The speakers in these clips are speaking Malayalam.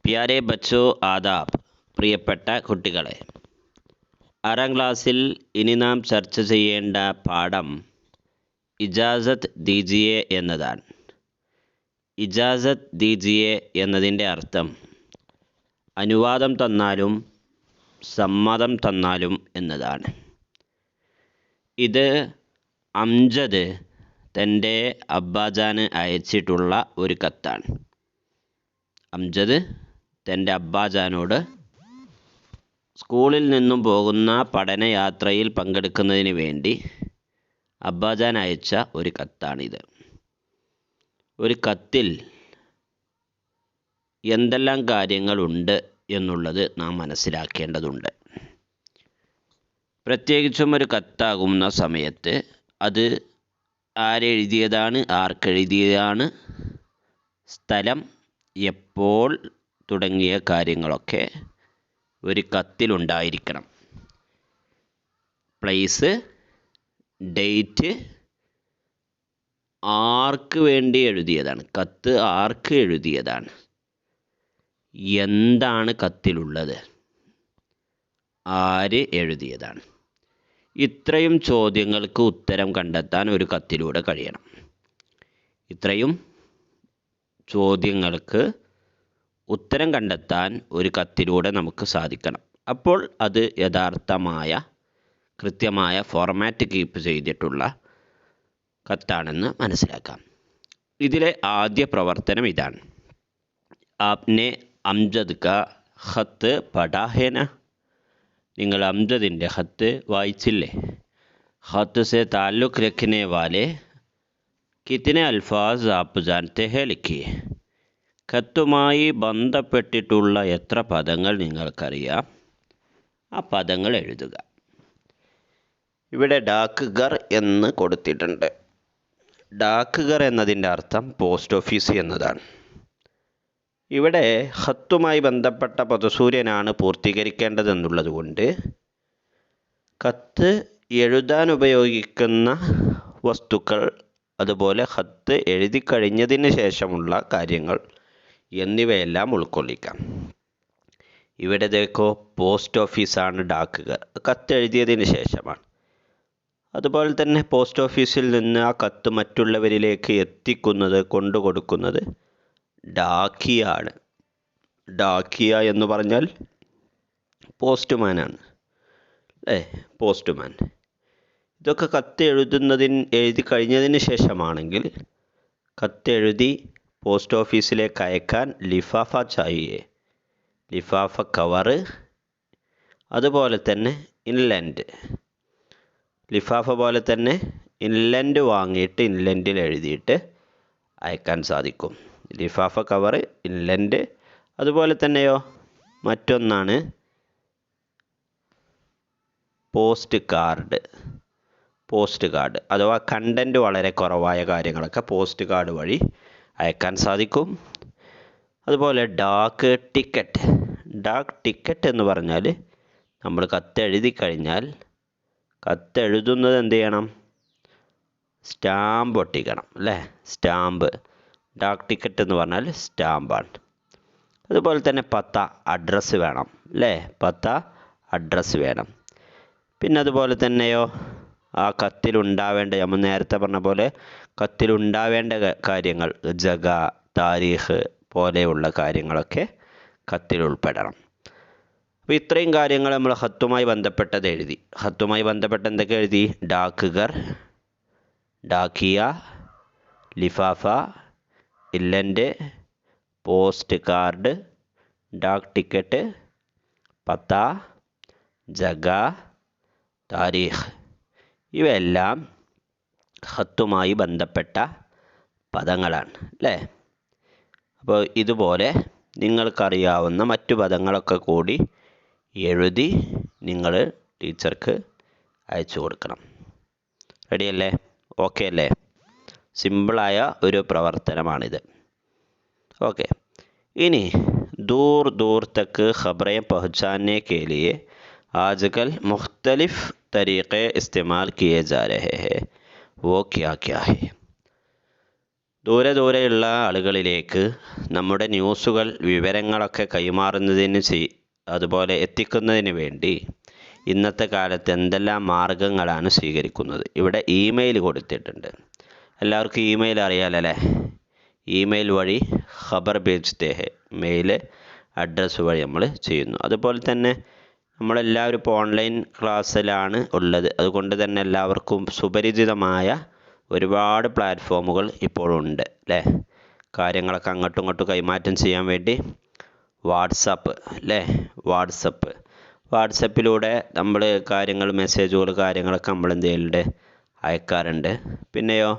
പ്യാരെ ബച്ചോ ആദാബ്. പ്രിയപ്പെട്ട കുട്ടികളെ, 6ാം ക്ലാസ്സിൽ ഇനി നാം ചർച്ച ചെയ്യേണ്ട പാഠം ഇജാസത്ത് ദീജിയെ എന്നതാണ്. ഇജാസത്ത് ദീജിയെ എന്നതിൻ്റെ അർത്ഥം അനുവാദം തന്നാലും സമ്മതം തന്നാലും എന്നതാണ്. ഇത് അംജദ് തൻ്റെ അബ്ബാജാന് അയച്ചിട്ടുള്ള ഒരു കത്താണ്. അംജദ് തൻ്റെ അബ്ബാജാനോട് സ്കൂളിൽ നിന്നും പോകുന്ന പഠനയാത്രയിൽ പങ്കെടുക്കുന്നതിന് വേണ്ടി അബ്ബാജാൻ അയച്ച ഒരു കത്താണിത്. ഒരു കത്തിൽ എന്തെല്ലാം കാര്യങ്ങളുണ്ട് എന്നുള്ളത് നാം മനസ്സിലാക്കേണ്ടതുണ്ട്. പ്രത്യേകിച്ചും ഒരു കത്താകുന്ന സമയത്ത് അത് ആരെഴുതിയതാണ്, ആർക്കെഴുതിയതാണ്, സ്ഥലം, എപ്പോൾ തുടങ്ങിയ കാര്യങ്ങളൊക്കെ ഒരു കത്തിലുണ്ടായിരിക്കണം. പ്ലേസ്, ഡേറ്റ്, ആർക്ക് വേണ്ടി എഴുതിയതാണ്, കത്ത് ആർക്ക് എഴുതിയതാണ്, എന്താണ് കത്തിലുള്ളത്, ആര് എഴുതിയതാണ്. ഇത്രയും ചോദ്യങ്ങൾക്ക് ഉത്തരം കണ്ടെത്താൻ ഒരു കത്തിലൂടെ കഴിയണം. ഇത്രയും ചോദ്യങ്ങൾക്ക് ഉത്തരം കണ്ടെത്താൻ ഒരു കത്തിലൂടെ നമുക്ക് സാധിക്കണം. അപ്പോൾ അത് യഥാർത്ഥമായ കൃത്യമായ ഫോർമാറ്റ് കീപ്പ് ചെയ്തിട്ടുള്ള കത്താണെന്ന് മനസ്സിലാക്കാം. ഇതിലെ ആദ്യ പ്രവർത്തനം ഇതാണ്. ആപ്നെ അംജദ് കാ ഖത്ത് പഠാ ഹേ നാ? നിങ്ങൾ അംജദിൻ്റെ ഖത്ത് വായിച്ചില്ലേ? ഖത്ത് സെ താല്ലുഖ് രഖ്നെ വാലെ കിത്തനെ അൽഫാസ് ആപ്പ് ജാനത്തെ ഹേ ലിഖിയേ. കത്തുമായി ബന്ധപ്പെട്ടിട്ടുള്ള എത്ര പദങ്ങൾ നിങ്ങൾക്കറിയാം, ആ പദങ്ങൾ എഴുതുക. ഇവിടെ ഡാക്ക് ഘർ എന്ന് കൊടുത്തിട്ടുണ്ട്. ഡാക്ക് ഘർ എന്നതിൻ്റെ അർത്ഥം പോസ്റ്റ് ഓഫീസ് എന്നതാണ്. ഇവിടെ ഖത്തുമായി ബന്ധപ്പെട്ട പദസൂര്യനാണ് പൂർത്തീകരിക്കേണ്ടതെന്നുള്ളത് കൊണ്ട് കത്ത് എഴുതാൻ ഉപയോഗിക്കുന്ന വസ്തുക്കൾ, അതുപോലെ ഖത്ത് എഴുതി കഴിഞ്ഞതിന് ശേഷമുള്ള കാര്യങ്ങൾ എന്നിവയെല്ലാം ഉൾക്കൊള്ളിക്കാം. ഇവിടെ ദേക്കോ പോസ്റ്റ് ഓഫീസാണ് ഡാക്ക് ഘർ, കത്ത് എഴുതിയതിന് ശേഷമാണ്. അതുപോലെ തന്നെ പോസ്റ്റ് ഓഫീസിൽ നിന്ന് ആ കത്ത് മറ്റുള്ളവരിലേക്ക് എത്തിക്കുന്നത്, കൊണ്ടുകൊടുക്കുന്നത് ഡാക്കിയാണ്. ഡാക്കിയ എന്ന് പറഞ്ഞാൽ പോസ്റ്റ്മാനാണ് അല്ലേ? പോസ്റ്റ്മാൻ. ഇതൊക്കെ കത്ത് എഴുതി കഴിഞ്ഞതിന് ശേഷമാണെങ്കിൽ കത്തെഴുതി പോസ്റ്റ് ഓഫീസിലേക്ക് അയക്കാൻ ലിഫാഫ ചാഹിയേ. ലിഫാഫ കവറ്, അതുപോലെ തന്നെ ഇൻലൻഡ്. ലിഫാഫ പോലെ തന്നെ ഇൻലൻഡ് വാങ്ങിയിട്ട് ഇൻലൻഡിൽ എഴുതിയിട്ട് അയക്കാൻ സാധിക്കും. ലിഫാഫ കവറ്, ഇൻലൻഡ്. അതുപോലെ തന്നെയോ മറ്റൊന്നാണ് പോസ്റ്റ് കാർഡ്. പോസ്റ്റ് കാർഡ് അഥവാ കണ്ടൻറ്റ് വളരെ കുറവായ കാര്യങ്ങളൊക്കെ പോസ്റ്റ് കാർഡ് വഴി അയക്കാൻ സാധിക്കും. അതുപോലെ ഡാക്ക് ടിക്കറ്റ്. ഡാക്ക് ടിക്കറ്റ് എന്ന് പറഞ്ഞാൽ നമ്മൾ കത്തെഴുതി കഴിഞ്ഞാൽ കത്തെഴുതുന്നത് എന്ത് ചെയ്യണം? സ്റ്റാമ്പ് ഒട്ടിക്കണം അല്ലേ? സ്റ്റാമ്പ്. ഡാക്ക് ടിക്കറ്റ് എന്ന് പറഞ്ഞാൽ സ്റ്റാമ്പാണ്. അതുപോലെ തന്നെ പത്ത, അഡ്രസ്സ് വേണം അല്ലേ? പത്ത, അഡ്രസ്സ് വേണം. പിന്നെ അതുപോലെ തന്നെയോ ആ കത്തിലുണ്ടാവേണ്ട, നമ്മൾ നേരത്തെ പറഞ്ഞ പോലെ കത്തിലുണ്ടാവേണ്ട കാര്യങ്ങൾ, ജഗ, താരീഖ് പോലെയുള്ള കാര്യങ്ങളൊക്കെ കത്തിൽ ഉൾപ്പെടണം. അപ്പോൾ ഇത്രയും കാര്യങ്ങൾ നമ്മൾ ഖത്തുമായി ബന്ധപ്പെട്ടത് എഴുതി. ഖത്തുമായി ബന്ധപ്പെട്ട് എന്തൊക്കെ എഴുതി? ഡാക്ക് ഘർ, ഡാക്കിയ, ലിഫാഫ, ഇല്ലൻഡ്, പോസ്റ്റ് കാർഡ്, ഡാക്ക് ടിക്കറ്റ്, പത്ത, ജഗ, താരീഖ്. ഇവയെല്ലാം ഖത്തുമായി ബന്ധപ്പെട്ട പദങ്ങളാണ് അല്ലേ? അപ്പോൾ ഇതുപോലെ നിങ്ങൾക്കറിയാവുന്ന മറ്റു പദങ്ങളൊക്കെ കൂടി എഴുതി നിങ്ങൾ ടീച്ചർക്ക് അയച്ചു കൊടുക്കണം. റെഡിയല്ലേ? ഓക്കെ അല്ലേ? സിമ്പിളായ ഒരു പ്രവർത്തനമാണിത്. ഓക്കെ. ഇനി दूर दूर तक ख़बरें पहुँचाने के लिए आजकल मुख्तलिफ़ तरीक़े इस्तेमाल किए जा रहे हैं, वो क्या क्या है? ദൂരെയുള്ള ആളുകളിലേക്ക് നമ്മുടെ ന്യൂസുകൾ വിവരങ്ങളൊക്കെ കൈമാറുന്നതിന് അതുപോലെ എത്തിക്കുന്നതിന് വേണ്ടി ഇന്നത്തെ കാലത്ത് എന്തെല്ലാം മാർഗങ്ങളാണ് സ്വീകരിക്കുന്നത്. ഇവിടെ ഇമെയിൽ കൊടുത്തിട്ടുണ്ട്. എല്ലാവർക്കും ഇമെയിൽ അറിയാലല്ലേ. ഇമെയിൽ വഴി ഖബർ ഭേജ്തേ ഹെ, മെയിൽ അഡ്രസ്സ് വഴി നമ്മൾ ചെയ്യുന്നു. അതുപോലെ തന്നെ നമ്മളെല്ലാവരും ഇപ്പോൾ ഓൺലൈൻ ക്ലാസ്സിലാണ് ഉള്ളത്. അതുകൊണ്ട് തന്നെ എല്ലാവർക്കും സുപരിചിതമായ ഒരുപാട് പ്ലാറ്റ്ഫോമുകൾ ഇപ്പോഴുണ്ട് അല്ലേ. കാര്യങ്ങളൊക്കെ അങ്ങോട്ടും ഇങ്ങോട്ടും കൈമാറ്റം ചെയ്യാൻ വേണ്ടി വാട്സപ്പ് അല്ലേ. വാട്സപ്പിലൂടെ നമ്മൾ കാര്യങ്ങൾ, മെസ്സേജുകൾ, കാര്യങ്ങളൊക്കെ നമ്മൾ എന്ത് ചെയ്യലുണ്ട്, അയക്കാറുണ്ട്. പിന്നെയോ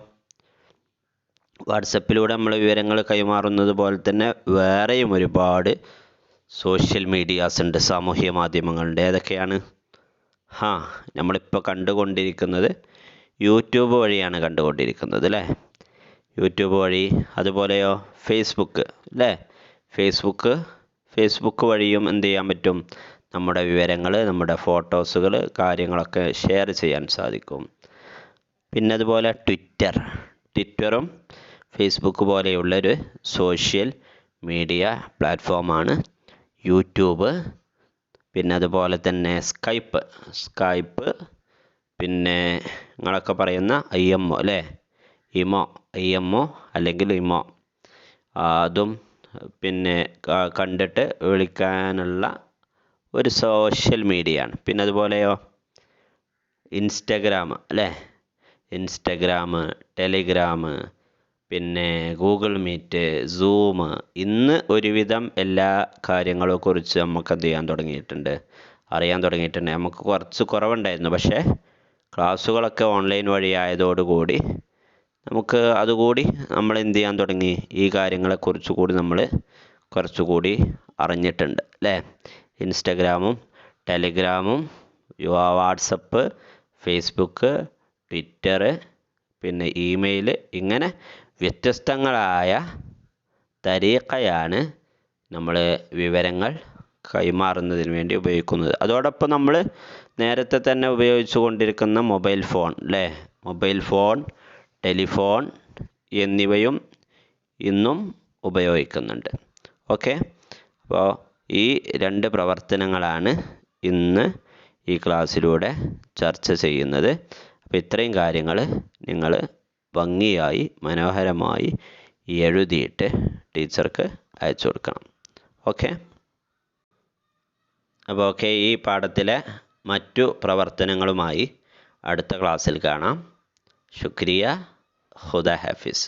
വാട്സപ്പിലൂടെ നമ്മൾ വിവരങ്ങൾ കൈമാറുന്നത് പോലെ തന്നെ വേറെയും ഒരുപാട് സോഷ്യൽ മീഡിയാസ് ഉണ്ട്, സാമൂഹ്യ മാധ്യമങ്ങളുണ്ട്. ഏതൊക്കെയാണ്? നമ്മളിപ്പോൾ കണ്ടുകൊണ്ടിരിക്കുന്നത് യൂട്യൂബ് വഴിയാണ് കണ്ടുകൊണ്ടിരിക്കുന്നത് അല്ലേ. യൂട്യൂബ് വഴി. അതുപോലെയോ ഫേസ്ബുക്ക് അല്ലേ. ഫേസ്ബുക്ക് വഴിയും എന്ത് ചെയ്യാൻ പറ്റും, നമ്മുടെ വിവരങ്ങൾ, നമ്മുടെ ഫോട്ടോസുകൾ, കാര്യങ്ങളൊക്കെ ഷെയർ ചെയ്യാൻ സാധിക്കും. പിന്നെ അതുപോലെ ട്വിറ്ററും ഫേസ്ബുക്ക് പോലെയുള്ളൊരു സോഷ്യൽ മീഡിയ പ്ലാറ്റ്ഫോമാണ് യൂട്യൂബ്. പിന്നെ അതുപോലെ തന്നെ സ്കൈപ്പ്, പിന്നെ നിങ്ങളൊക്കെ പറയുന്ന IMO അല്ലേ, IMO അല്ലെങ്കിൽ ഇമോ, അതും പിന്നെ കണ്ടിട്ട് വിളിക്കാനുള്ള ഒരു സോഷ്യൽ മീഡിയയാണ്. പിന്നെ അതുപോലെയോ ഇൻസ്റ്റഗ്രാം അല്ലേ. ടെലിഗ്രാം, പിന്നെ ഗൂഗിൾ മീറ്റ്, സൂം. ഇന്ന് ഒരുവിധം എല്ലാ കാര്യങ്ങളെക്കുറിച്ച് നമുക്ക് എന്ത് ചെയ്യാൻ തുടങ്ങിയിട്ടുണ്ട്, അറിയാൻ തുടങ്ങിയിട്ടുണ്ട്. നമുക്ക് കുറച്ച് കുറവുണ്ടായിരുന്നു. പക്ഷേ ക്ലാസ്സുകളൊക്കെ ഓൺലൈൻ വഴി ആയതോടുകൂടി നമുക്ക് അതുകൂടി നമ്മൾ എന്ത് ചെയ്യാൻ തുടങ്ങി, ഈ കാര്യങ്ങളെക്കുറിച്ച് കൂടി നമ്മൾ കുറച്ചുകൂടി അറിഞ്ഞിട്ടുണ്ട് അല്ലേ. ഇൻസ്റ്റഗ്രാമും ടെലിഗ്രാമും വാട്സപ്പ്, ഫേസ്ബുക്ക്, ട്വിറ്റർ, പിന്നെ ഇമെയിൽ, ഇങ്ങനെ വ്യത്യസ്തങ്ങളായ തരീഖയാണ് നമ്മൾ വിവരങ്ങൾ കൈമാറുന്നതിന് വേണ്ടി ഉപയോഗിക്കുന്നത്. അതോടൊപ്പം നമ്മൾ നേരത്തെ തന്നെ ഉപയോഗിച്ചു കൊണ്ടിരിക്കുന്ന മൊബൈൽ ഫോൺ അല്ലേ, ടെലിഫോൺ എന്നിവയും ഇന്നും ഉപയോഗിക്കുന്നുണ്ട്. ഓക്കെ. അപ്പോൾ ഈ 2 പ്രവർത്തനങ്ങളാണ് ഇന്ന് ഈ ക്ലാസ്സിലൂടെ ചർച്ച ചെയ്യുന്നത്. അപ്പോൾ ഇത്രയും കാര്യങ്ങൾ നിങ്ങൾ ഭംഗിയായി, മനോഹരമായി എഴുതിയിട്ട് ടീച്ചർക്ക് അയച്ചു കൊടുക്കണം. ഓക്കെ. അപ്പോൾ ഈ പാഠത്തിലെ മറ്റു പ്രവർത്തനങ്ങളുമായി അടുത്ത ക്ലാസ്സിൽ കാണാം. ശുക്രിയ. ഖുദാ ഹാഫിസ്.